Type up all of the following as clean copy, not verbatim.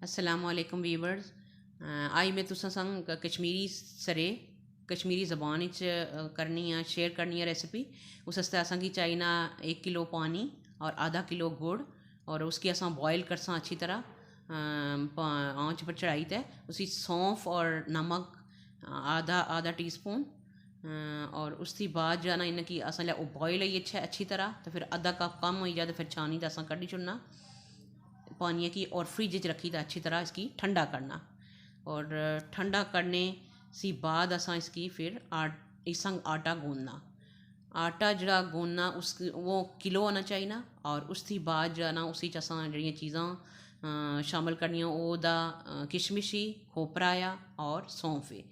अस्सलाम वालेकुम वीवर्स। आई मैं तुसां संग कश्मीरी ज़बान करनी है शेयर करनी है रेसिपी। उस आस्तै असांगी चाहिना 1 किलो पानी और आधा किलो गुड़ और उसकी असां बॉयल करसां अच्छी तरह आंच पर चढ़ाई ते उसी सौंफ और नमक आधा आधा टीस्पून और उसके बाद जो है ना इनकी असल बॉयल होई अच्छी तरह तो फिर अद्धा कप कम हो जाए तो फिर छानी तो असा कड्ढी छुड़ना पानी की और फ्रिज च रखी था अच्छी तरह इसकी ठंडा करना। और ठंडा करने से बाद असा इसकी फिर इस संग आटा गूंदना। आटा जड़ा गूंदना उस वो किलो होना चाहिए ना। और उसके बाद जो है ना उसी च असां जड़ियाँ चीज़ां शामिल करनियां ओदा किशमिशी खोपराया और सौंफ है।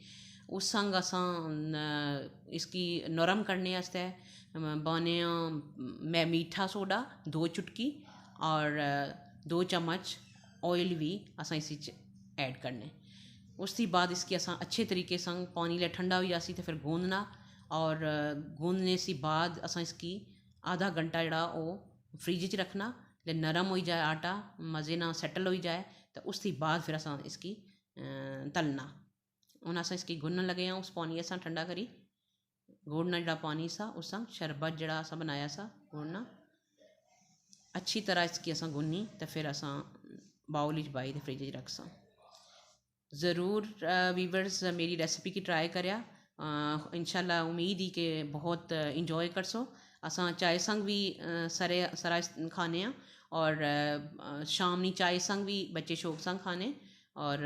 उस संग असां इसकी नरम करने आस्ते बने मैं मीठा सोडा 2 चुटकी और 2 चम्मच ऑयल भी असां इसी ऐड करने। उसके बाद इसकी असां अच्छे तरीके संग पानी ले ठंडा हो जासी तो फिर गूंदना। और गूंदने से बाद असां इसकी आधा घंटा जड़ा वो फ्रिज च रखना ले नरम हो जाए आटा मज़े ना सैटल हो जाए तो उसके बाद फिर असां इसकी तलना। हूँ असां इसकी गुनन लगे हैं उस पानी असां ठंडा करी गुड़ना जड़ा पानी सा उस शरबत जड़ा असां बनाया सा गुड़ना अच्छी तरह इसकी असां गुन्नी तो फिर असां बाउल पाई तो फ्रिज रख सा। ज़रूर वीवर्स मेरी रेसिपी की ट्राई करया। इंशाल्लाह उम्मीद ही कि बहुत इंजॉय करसो। असां चाय संग भी सरा खाने और शाम नी चाय संग भी बच्चे शौक संग खाने और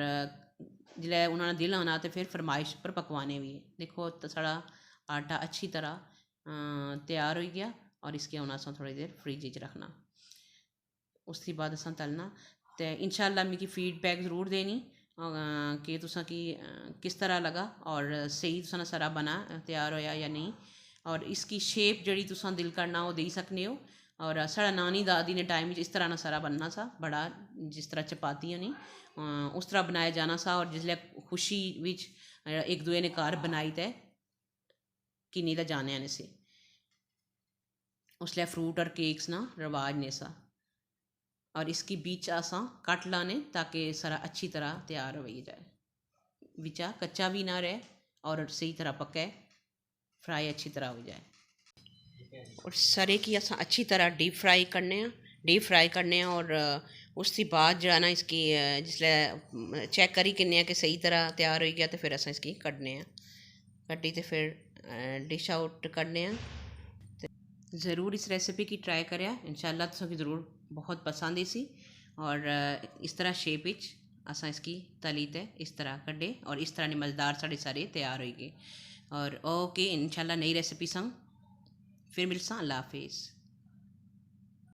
जिसलै उन्होंने दिल आना तो फिर फरमाइश पर पकवाने भी। देखो तो साढ़ा आटा अच्छी तरह तैयार हो गया और इसके हूँ असां थोड़ी देर फ्रिज च रखना। उसके बाद असां तलना तो इंशाल्लाह मिगी फीडबैक ज़रूर देनी कि तुसा की किस तरह लगा और सही तुसा सारा बना तैयार होया या नहीं। और इसकी शेप जड़ी तुसा दिल करना वो दे सकने हो। और साढ़ा नानी दादी ने टाइम इस तरह ना सारा बनना सा बड़ा जिस तरह चपाती होनी उस तरह बनाया जाना सा। और जिसलै खुशी विच एक दूए ने घर बनाई ते किन्नी दा जाने आने से उसलै फ्रूट और केक्स ना रवाज ने सा। और इसकी बीच आसा कट लाने ताकि सारा अच्छी तरह तैयार हो जाए बिचा कच्चा भी ना रहे और सही तरह पके फ्राई अच्छी तरह हो जाए। और सरे की असा अच्छी तरह डीप फ्राई करने और उसके बाद जो है ना इसकी जिसले चेक करी किन्ने कि सही तरह तैयार हो गया तो फिर असा इसकी कड्ढने कड्ढी तो फिर डिश आउट करने। ज़रूर इस रेसिपी की ट्राई करया इंशाल्लाह तुसें ज़रूर बहुत पसंद इसी। और इस तरह शेप विच असां इसकी तली ते इस तरह कड्ढे और इस तरह मज़ेदार साढ़े सारे तैयार हो गए। और ओके इंशाल्लाह नई रेसिपी संग फिर मिलसा। अल्लाह हाफिज़।